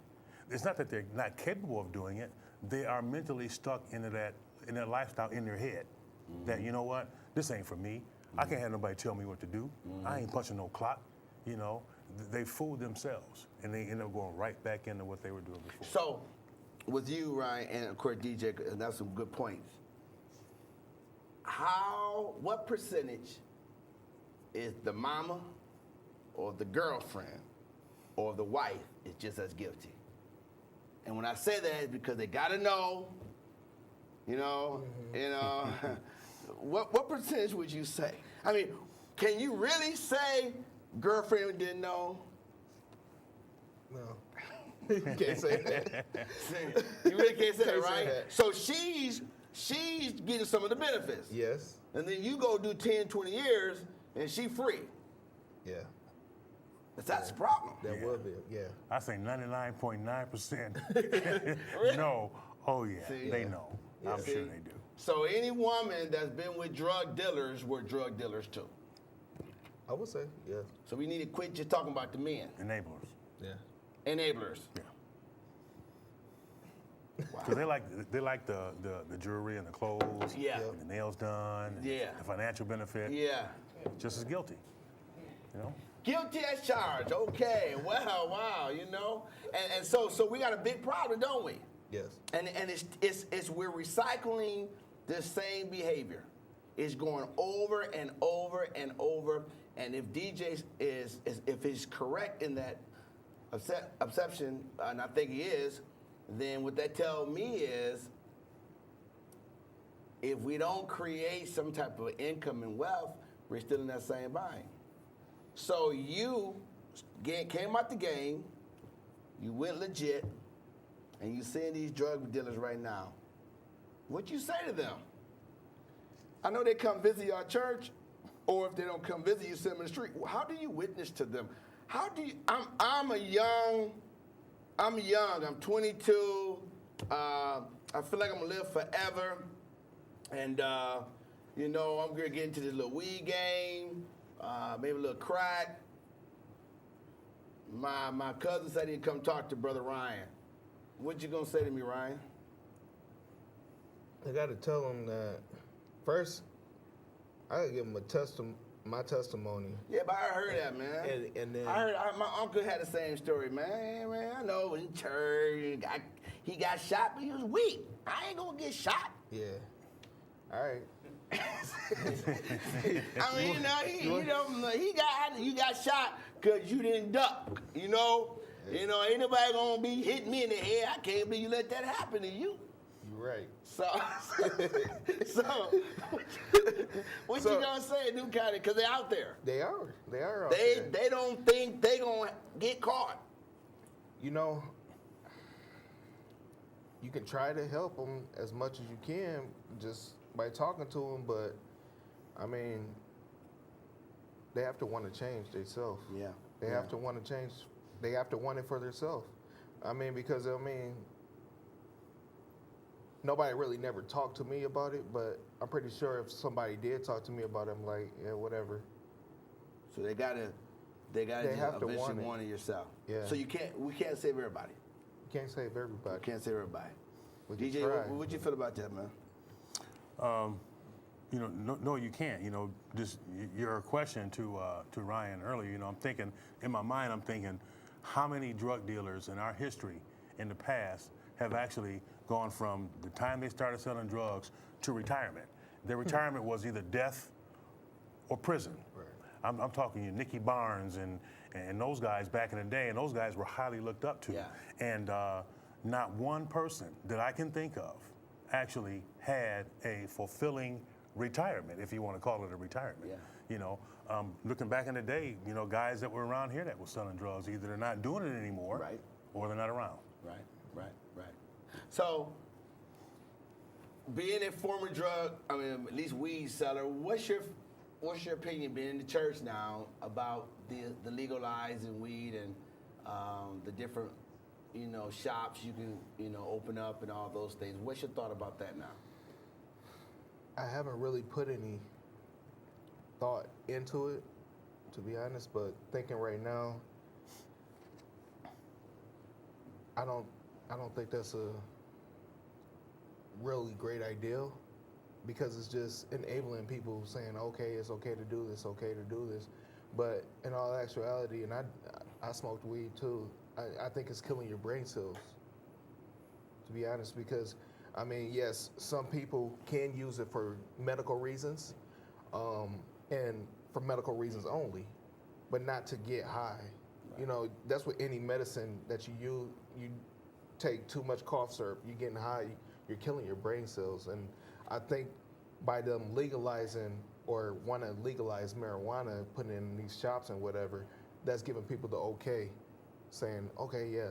It's not that they're not capable of doing it. They are mentally stuck in that lifestyle in their head. That, you know what, this ain't for me. I can't have nobody tell me what to do. I ain't punching no clock. You know, they fooled themselves, and they end up going right back into what they were doing before. So, with you, Ryan, and of course DJ, and that's some good points. What percentage is the mama or the girlfriend or the wife is just as guilty? And when I say that, it's because they gotta know, what percentage would you say? I mean, can you really say girlfriend didn't know? No. You can't say that. You really can't say that, Can't say right? that. So she's getting some of the benefits. Yes. And then you go do 10, 20 years, and she free. Yeah. That's the problem. That would be, yeah. I say 99.9% no. Oh, yeah, See? they know. Yeah. I'm sure they do. So any woman that's been with drug dealers were drug dealers too. I would say, yeah. So we need to quit just talking about the men. Enablers. Yeah. Enablers. Yeah. Because they like the jewelry and the clothes, Yeah. and the nails done, and Yeah. the financial benefit. Yeah. Just as guilty. You know? Guilty as charged. Okay. Wow. And so we got a big problem, don't we? Yes. And it's we're recycling the same behavior. It's going over and over and over. And if DJ if he's correct in that perception, and I think he is, then what that tells me is if we don't create some type of income and wealth, we're still in that same bind. So you came out the game, you went legit, and you seeing these drug dealers right now. What you say to them? I know they come visit your church, or if they don't come visit, you see them in the street. How do you witness to them? How do you? I'm young. I'm 22. I feel like I'm gonna live forever, and I'm gonna get into this little weed game, maybe a little crack. My cousin said he'd come talk to Brother Ryan. What you gonna say to me, Ryan? I got to tell them that first, I got to give them my testimony. Yeah, but I heard that, man. And then I heard my uncle had the same story, man. I know in church he got shot, but he was weak. I ain't gonna get shot. Yeah. All right. I mean, he got shot because you didn't duck. Ain't nobody gonna be hitting me in the head. I can't believe you let that happen to you. You're right. So what you gonna say, New County? Because they're out there. They are out They there. they don't think they gonna get caught. You can try to help them as much as you can just by talking to them, but I mean, they have to want to change themselves. Yeah. They have to want to change. They have to want it for themselves. I mean, because nobody really never talked to me about it, but I'm pretty sure if somebody did talk to me about it, I'm like, yeah, whatever. So they gotta They just have to eventually want it. want it yourself. Yeah. So we can't save everybody. You can't save everybody. We can't save everybody. We can DJ, try. what you feel about that, man? You know, no, you can't. You know, just your question to Ryan earlier. You know, I'm thinking in my mind, I'm thinking, how many drug dealers in our history in the past have actually gone from the time they started selling drugs to retirement? Their retirement was either death or prison. Right. I'm talking Nicky Barnes and those guys back in the day, and those guys were highly looked up to. Yeah. And not one person that I can think of actually had a fulfilling retirement, if you want to call it a retirement. Yeah. You know, looking back in the day, you know, guys that were around here that were selling drugs, either they're not doing it anymore, Right. or they're not around. Right. So, being a former at least weed seller, what's your opinion, being in the church now, about the legalizing weed and the different, you know, shops you can, you know, open up and all those things? What's your thought about that now? I haven't really put any thought into it, to be honest, but thinking right now, I don't think that's a really great idea, because it's just enabling people saying, okay, it's okay to do this, okay to do this. But in all actuality, and I smoked weed too, I think it's killing your brain cells, to be honest, because, I mean, yes, some people can use it for medical reasons, and for medical reasons only, but not to get high. Right. You know, that's what any medicine that you use, you take too much cough syrup, you're getting high, you're killing your brain cells. And I think by them legalizing or want to legalize marijuana, putting it in these shops and whatever, that's giving people the okay, saying, okay, yeah,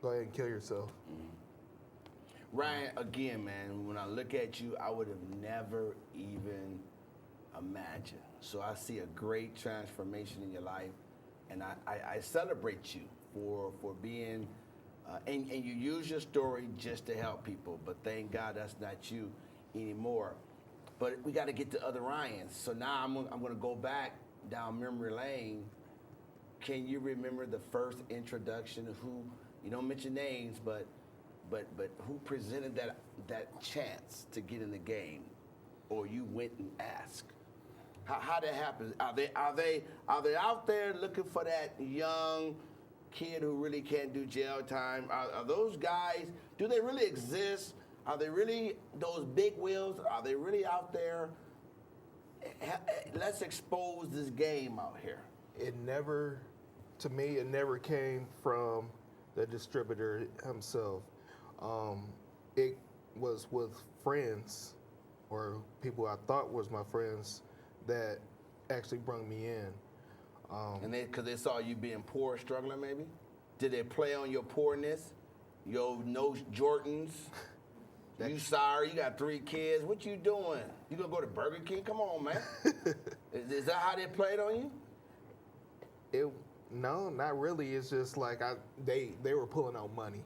go ahead and kill yourself. Mm-hmm. Ryan, again, man, when I look at you, I would have never even imagined. So I see a great transformation in your life, and I celebrate you for being, and you use your story just to help people, but thank God that's not you anymore. But we got to get to other Ryans. So now I'm going to go back down memory lane. Can you remember the first introduction of who, you don't mention names, but who presented that chance to get in the game, or you went and asked? How that happen? Are they out there looking for that young kid who really can't do jail time? Are those guys? Do they really exist? Are they really those big wheels? Are they really out there? Let's expose this game out here. It never came from the distributor himself. It was with friends, or people I thought was my friends, that actually brought me in. And because they saw you being poor, struggling, maybe? Did they play on your poorness? Your no Jordans? You sorry, you got 3 kids. What you doing? You gonna go to Burger King? Come on, man. Is that how they played on you? No, not really. It's just like they were pulling out money.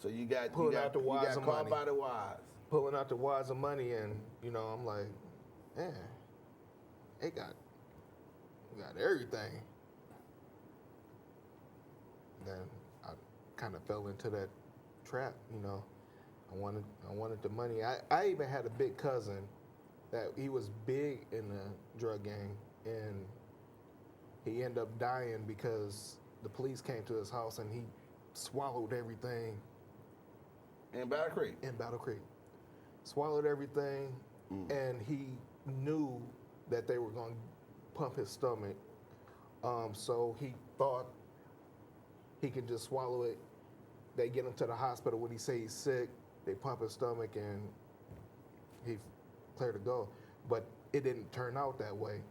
So you got pulling out the wads of money. By the wads. Pulling out the wads of money, and you know, I'm like, man, we got everything. Then I kind of fell into that trap, you know. I wanted the money. I even had a big cousin that he was big in the drug game, and he ended up dying because the police came to his house and he swallowed everything. In Battle Creek? In Battle Creek. Swallowed everything, and he knew that they were going to pump his stomach. So he thought he could just swallow it. They get him to the hospital when he say he's sick. They pump his stomach and he clear to go. But it didn't turn out that way.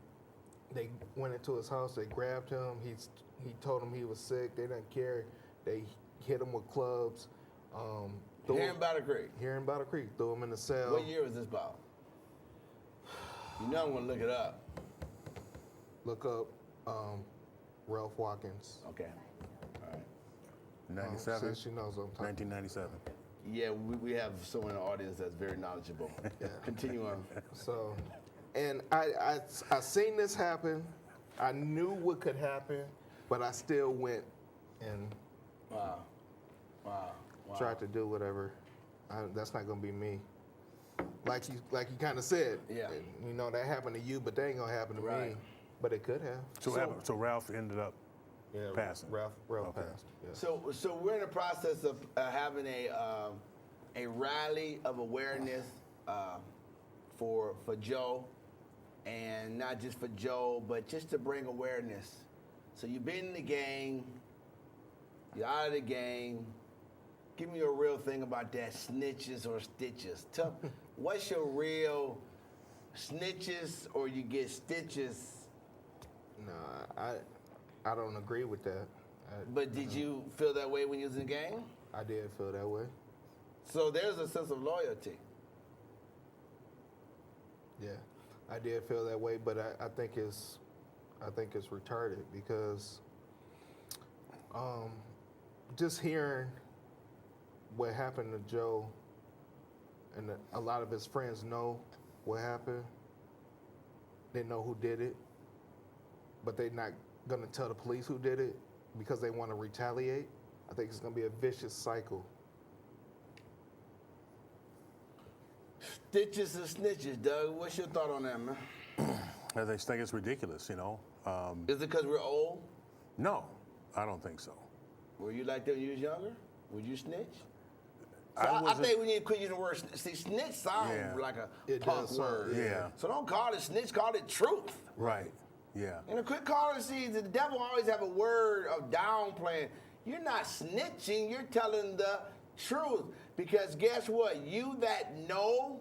They went into his house, they grabbed him, he told them he was sick, they didn't care. They hit him with clubs. Here in Battle Creek? Here in Battle Creek, threw him in the cell. What year was this about? You know I'm gonna look it up. Look up Ralph Watkins. Okay, all right. 97? She knows what I'm talking 1997. Yeah, we have someone in the audience that's very knowledgeable. Yeah. Continue on. So, and I seen this happen. I knew what could happen, but I still went and Wow. tried to do whatever. That's not gonna be me. Like you kind of said. Yeah. You know that happened to you, but that ain't gonna happen to me. Right. But it could have. So Ralph ended up passing. Ralph Okay. passed. Yeah. So we're in the process of having a rally of awareness for Joe, and not just for Joe, but just to bring awareness. So you've been in the gang, you're out of the gang. Give me a real thing about that, snitches or stitches. What's your real snitches or you get stitches? No, I don't agree with that. But did you feel that way when you was in the gang? I did feel that way. So there's a sense of loyalty. Yeah, I did feel that way, but I think it's retarded because just hearing what happened to Joe, and a lot of his friends know what happened. They know who did it, but they're not gonna tell the police who did it because they want to retaliate. I think it's gonna be a vicious cycle. Stitches and snitches, Doug. What's your thought on that, man? I just think it's ridiculous, you know. Is it because we're old? No, I don't think so. Were you like that when you was younger? Would you snitch? So I I wasn't- think we need to quit using the word snitch. See, snitch sounds Yeah. like a It punk does sound- word. yeah. So don't call it snitch, call it truth. Right. Yeah. And quit calling, see, the devil always have a word of downplaying. You're not snitching, you're telling the truth. Because guess what? You that know,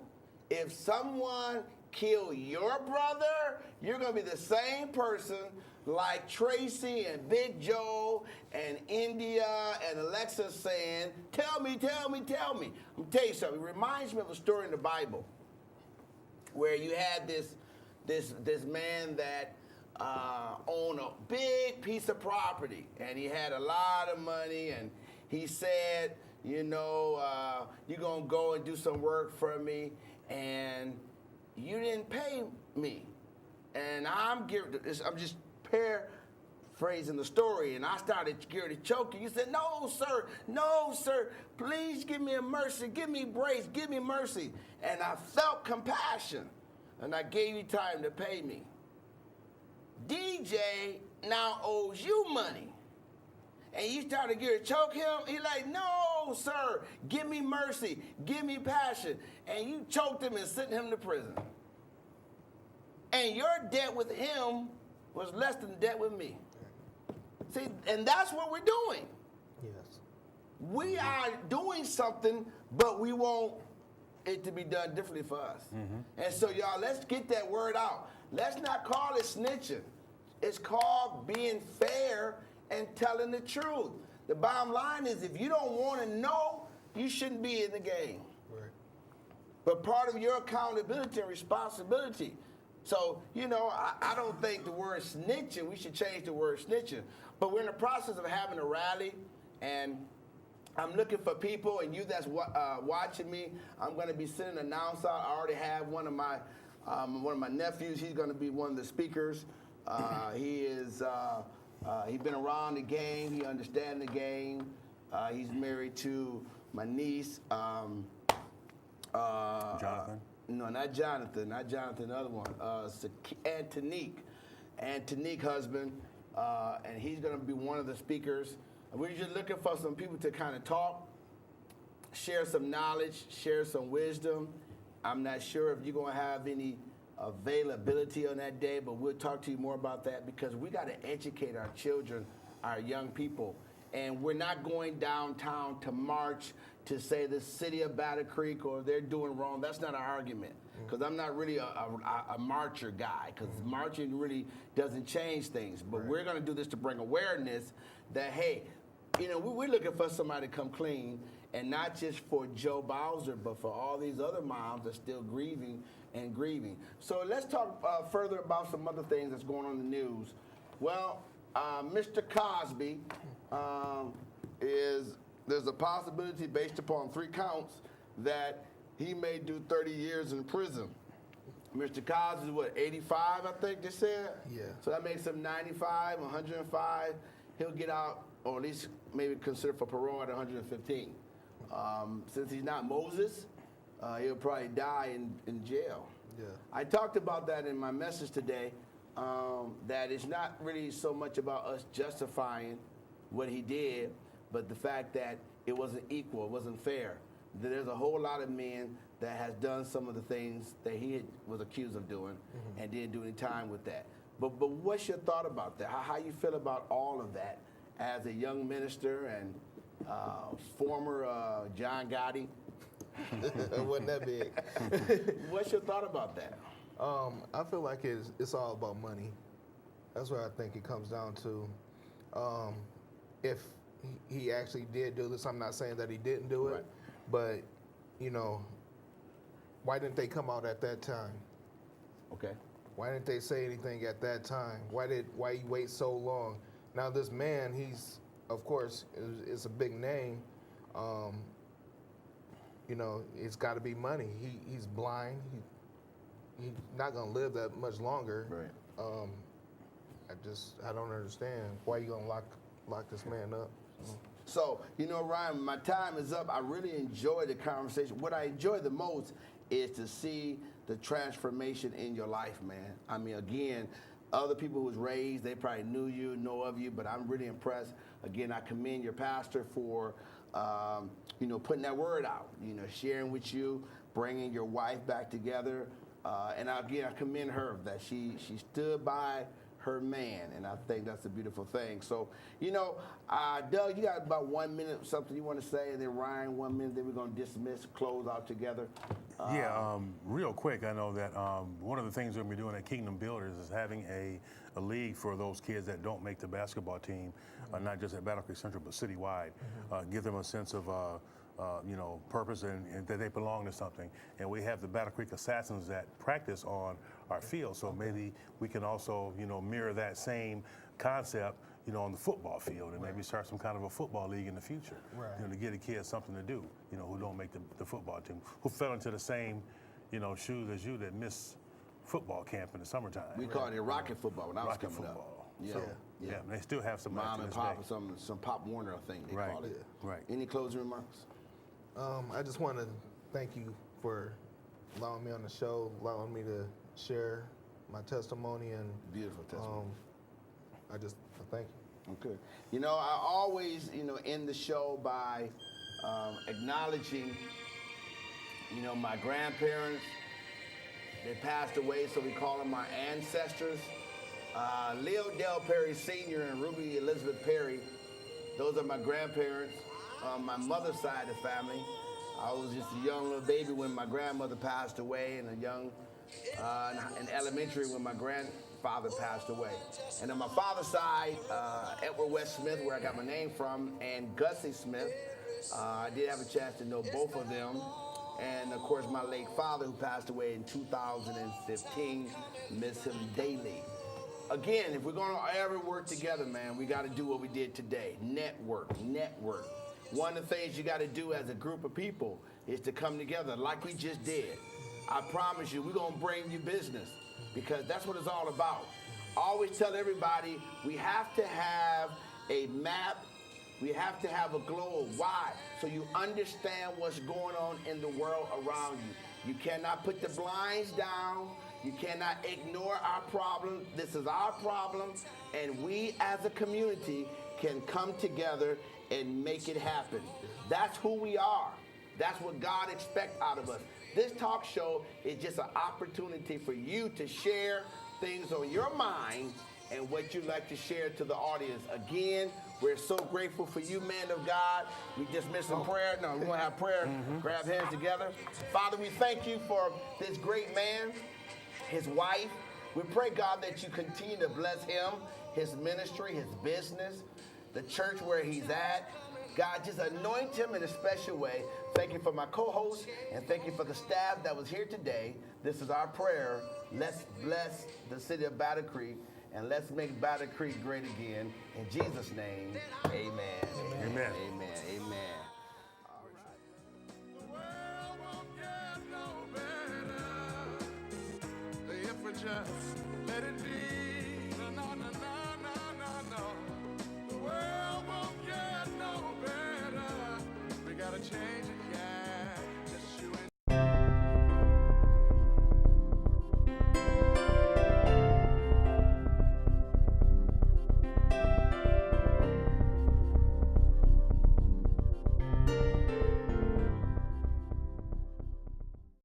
if someone kill your brother, you're gonna be the same person like Tracy and Big Joe and India and Alexa saying, tell me, tell me, tell me. I'm gonna tell you something. It reminds me of a story in the Bible where you had this man that owned a big piece of property, and he had a lot of money, and he said, you know, you're gonna go and do some work for me, and you didn't pay me. And I'm just paraphrasing the story, and I started scared of choking. You said, no, sir, please give me a mercy, give me grace, give me mercy. And I felt compassion, and I gave you time to pay me. DJ now owes you money. And you started to choke him. He like, no, sir, give me mercy, give me passion. And you choked him and sent him to prison. And your debt with him was less than the debt with me. See, and that's what we're doing. Yes. We are doing something, but we want it to be done differently for us. And so, y'all, let's get that word out. Let's not call it snitching. It's called being fair and telling the truth. The bottom line is, if you don't want to know, you shouldn't be in the game. Right. But part of your accountability and responsibility. So, you know, I don't think the word snitching, we should change the word snitching. But we're in the process of having a rally, and I'm looking for people, and you that's watching me, I'm going to be sending an announce out. I already have one of my nephews. He's going to be one of the speakers. He's been around the game. He understands the game. He's married to my niece. Jonathan? No, not Jonathan. Not Jonathan, the other one. Antonique husband. And he's going to be one of the speakers. We're just looking for some people to kind of talk, share some knowledge, share some wisdom. I'm not sure if you're going to have any availability on that day, but we'll talk to you more about that, because we got to educate our children, our young people. And we're not going downtown to march to say the city of Battle Creek or they're doing wrong. That's not our argument, because I'm not really a marcher guy, because marching really doesn't change things. But we're going to do this to bring awareness that, hey, you know, we're looking for somebody to come clean, and not just for Joe Bowser, but for all these other moms that's still grieving and grieving. So let's talk further about some other things that's going on in the news. Well, Mr. Cosby is there's a possibility based upon 3 counts that he may do 30 years in prison. Mr. Cosby is what, 85, I think they said? Yeah. So that makes him 95, 105. He'll get out, or at least maybe consider for parole at 115. Since he's not Moses, he'll probably die in jail. Yeah. I talked about that in my message today, that it's not really so much about us justifying what he did, but the fact that it wasn't equal, it wasn't fair. There's a whole lot of men that has done some of the things that he was accused of doing and didn't do any time with that. But what's your thought about that? How you feel about all of that as a young minister and former John Gotti? It wasn't that big. What's your thought about that? I feel like it's all about money. That's what I think it comes down to. If he actually did do this, I'm not saying that he didn't do it, Right. but you know, why didn't they come out at that time? Okay. Why didn't they say anything at that time? Why you wait so long? Now this man, he's of course is a big name. You know, it's got to be money. He's blind. He's not gonna live that much longer. Right. I don't understand why you gonna lock this man up. So, you know, Ryan, my time is up. I really enjoyed the conversation. What I enjoy the most is to see the transformation in your life, man. I mean, again, other people who was raised, they probably know of you, but I'm really impressed. Again, I commend your pastor for, you know, putting that word out, you know, sharing with you, bringing your wife back together. And again, I commend her that she stood by her man, and I think that's a beautiful thing. So, you know, Doug, you got about 1 minute, something you want to say, and then Ryan, 1 minute, then we're going to dismiss, close out together. Real quick, I know that one of the things we're going to be doing at Kingdom Builders is having a league for those kids that don't make the basketball team, not just at Battle Creek Central, but citywide. Give them a sense of you know, purpose and that they belong to something. And we have the Battle Creek Assassins that practice on our field, so maybe we can also, you know, mirror that same concept, you know, on the football field, and maybe start some kind of a football league in the future, you know, to give the kids something to do, you know, who don't make the football team, who fell into the same, you know, shoes as you that miss football camp in the summertime. We called it rocket football when I was coming football. up. Yeah. So, yeah, and they still have some Mom and Pop, or some Pop Warner, I think they call it. Right. Any closing remarks? I just want to thank you for allowing me on the show, allowing me to share my testimony, and Beautiful testimony. I thank you. Okay. You know, I always, you know, end the show by acknowledging, you know, my grandparents. They passed away, so we call them my ancestors. Leo Del Perry Sr. and Ruby Elizabeth Perry, those are my grandparents. On my mother's side of the family, I was just a young little baby when my grandmother passed away, and a young in elementary when my grandfather passed away. And on my father's side, Edward West Smith, where I got my name from, and Gussie Smith. I did have a chance to know both of them. And of course, my late father, who passed away in 2015, miss him daily. Again, if we're going to ever work together, man, we got to do what we did today. Network. One of the things you got to do as a group of people is to come together like we just did. I promise you, we're going to bring you business because that's what it's all about. I always tell everybody we have to have a map. We have to have a globe. Why? So you understand what's going on in the world around you. You cannot put the blinds down. You cannot ignore our problem. This is our problem, and we as a community can come together and make it happen. That's who we are. That's what God expects out of us. This talk show is just an opportunity for you to share things on your mind and what you'd like to share to the audience. Again, we're so grateful for you, man of God. We just missed some prayer. No, we're going to have prayer. Grab hands together. Father, we thank you for this great man, his wife. We pray, God, that you continue to bless him, his ministry, his business, the church where he's at. God, just anoint him in a special way. Thank you for my co-host, and thank you for the staff that was here today. This is our prayer. Let's bless the city of Battle Creek and let's make Battle Creek great again. In Jesus' name, amen. Amen. Amen. Amen. The world won't get no better if we just let it be. No, no, no, no, no, no. The world won't get no better. We gotta change.